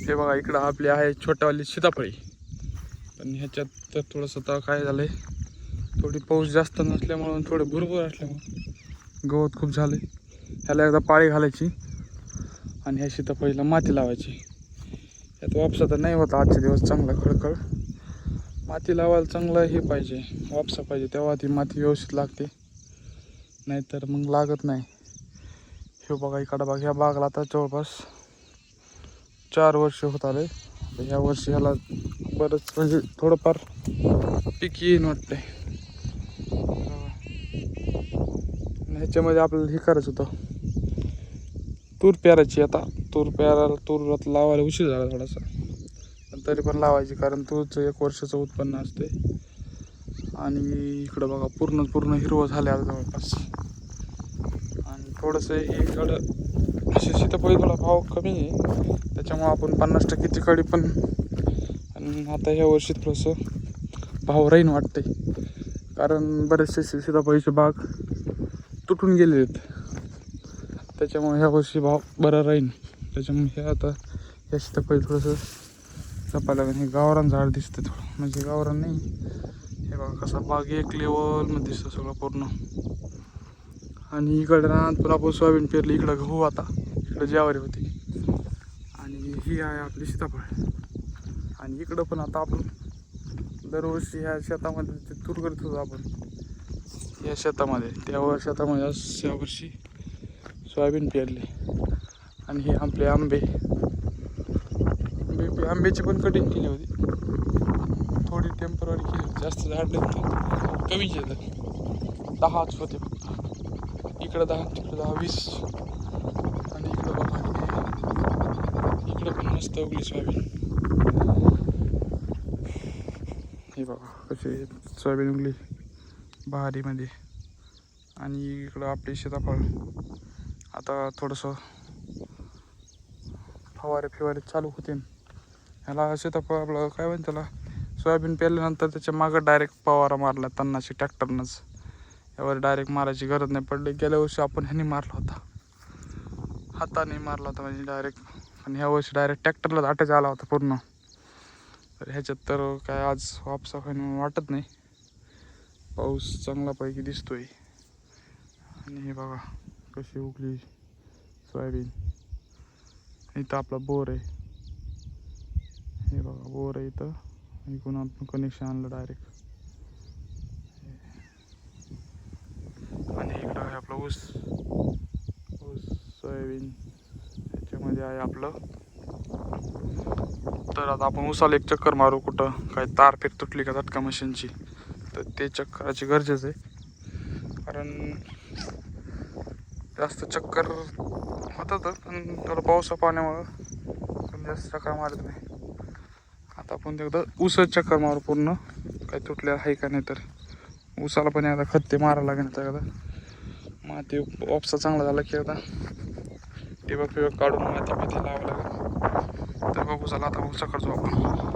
हे बघा इकडं आपली आहे छोटावाली सीताफळी. पण ह्याच्यात तर थोडंसं आता काय झालं आहे, थोडी पाऊस जास्त नसल्यामुळं थोडं भुरभुर असल्यामुळं गवत खूप झालं आहे. ह्याला एकदा पाळी घालायची आणि ह्या सीताफळीला माती लावायची. यात वापसा तर नाही होता आजचे दिवस चांगला खळखळ. माती लावायला चांगलं हे पाहिजे, वापसा पाहिजे, तेव्हा ती माती व्यवस्थित लागते, नाहीतर मग लागत नाही. हे बघा इकडं बघा, ह्या बागला आता जवळपास 4 वर्ष होत आले. ह्या वर्षी ह्याला बरंच म्हणजे थोडंफार पीक येईन वाटतंय. ह्याच्यामध्ये आपल्याला हे करायचं होतं, तूर पेरायची. आता तूर लावायला उशीर झाला थोडासा, पण तरी पण लावायची, कारण तूरचं 1 वर्षाचं उत्पन्न असते. आणि इकडं बघा पूर्ण हिरवं झालं आता जवळपास. आणि थोडंसं इकडं अशी सीताफळी थोडा भाव कमी आहे, त्याच्यामुळं आपण 50% तिकडे पण. आणि आता ह्या वर्षी थोडंसं भाव राहीन वाटतंय, कारण बरेचसे सीताफळीचे बाग तुटून गेले आहेत, त्याच्यामुळे ह्या वर्षी भाव बरा राहीन. त्याच्यामुळे हे आता या सीताफळी थोडंसं जपायला लागेल. हे गावरान झाड दिसतं थोडं, म्हणजे गावरान नाही. हे बघा कसा बाग एक लेवलमध्ये दिसतं सगळं पूर्ण. आणि इकडं रानात पण आपण सोयाबीन पेरली, इकडं गहू, आता इकडं ज्वारी होती, आणि ही आहे आपली सीताफळ. आणि इकडं पण आता आपण दरवर्षी ह्या शेतामध्ये तूर करत होतो आपण या शेतामध्ये, शेतामध्ये यावर्षी सोयाबीन पेरली. आणि हे आपले आंब्याची पण कटिंग केली होती, थोडी टेम्पररी केली, जास्त झाड नाही, कमीच येतं, 10च होते फक्त. इकडं 10, तिकडं 10, 20. आणि इकडं बघा, इकडं पण मस्त उगली सोयाबीन. हे बघा कशी सोयाबीन उगली बहारीमध्ये. आणि इकडं आपली सीताफळ. आता थोडंसं फवारे चालू होते. ह्याला सीताफळ आपलं काय म्हणते, त्याला सोयाबीन पेरल्यानंतर त्याच्या मागं डायरेक्ट फवारा मारला तन्नाशी ट्रॅक्टरनंच. यावर डायरेक्ट मारायची गरज नाही पडली. गेल्या वर्षी आपण ह्याने मारला होता, हाताने मारला होता म्हणजे डायरेक्ट. आणि ह्या वर्षी डायरेक्ट ट्रॅक्टरला अटॅच आला होता पूर्ण. तर ह्याच्यात तर काय आज वापसा खाणं वाटत नाही, पाऊस चांगल्यापैकी दिसतोय. आणि हे बघा कशी उगली सोयाबीन. इथं आपला बोर आहे, हे बघा बोर आहे इथं, इकडून आपण कनेक्शन आणलं डायरेक्ट. आणि इकडं आहे आपलं ऊस सोयाबीन, ह्याच्यामध्ये आहे आपलं. तर आता आपण ऊसाला एक चक्कर मारू, कुठं काय तार फेक तुटली का झटका मशीनची, तर ते चेक करायची गरजेचं आहे. कारण जास्त चक्कर होतं पण थोडं पावसा पाण्यामुळं जास्त चक्कर मारत नाही. आता आपण एकदा ऊसाचं चक्कर मारू पूर्ण, काय तुटलेलं आहे का नाही. तर ऊसाला पण एकदा खत ते मारावं लागेल. तर एकदा माती वापसा चांगला झाला की एकदा ठिबक काढून मातीमध्ये लावावं लागेल. तर बघू चला आता ऊसाकडे जाऊ आपण.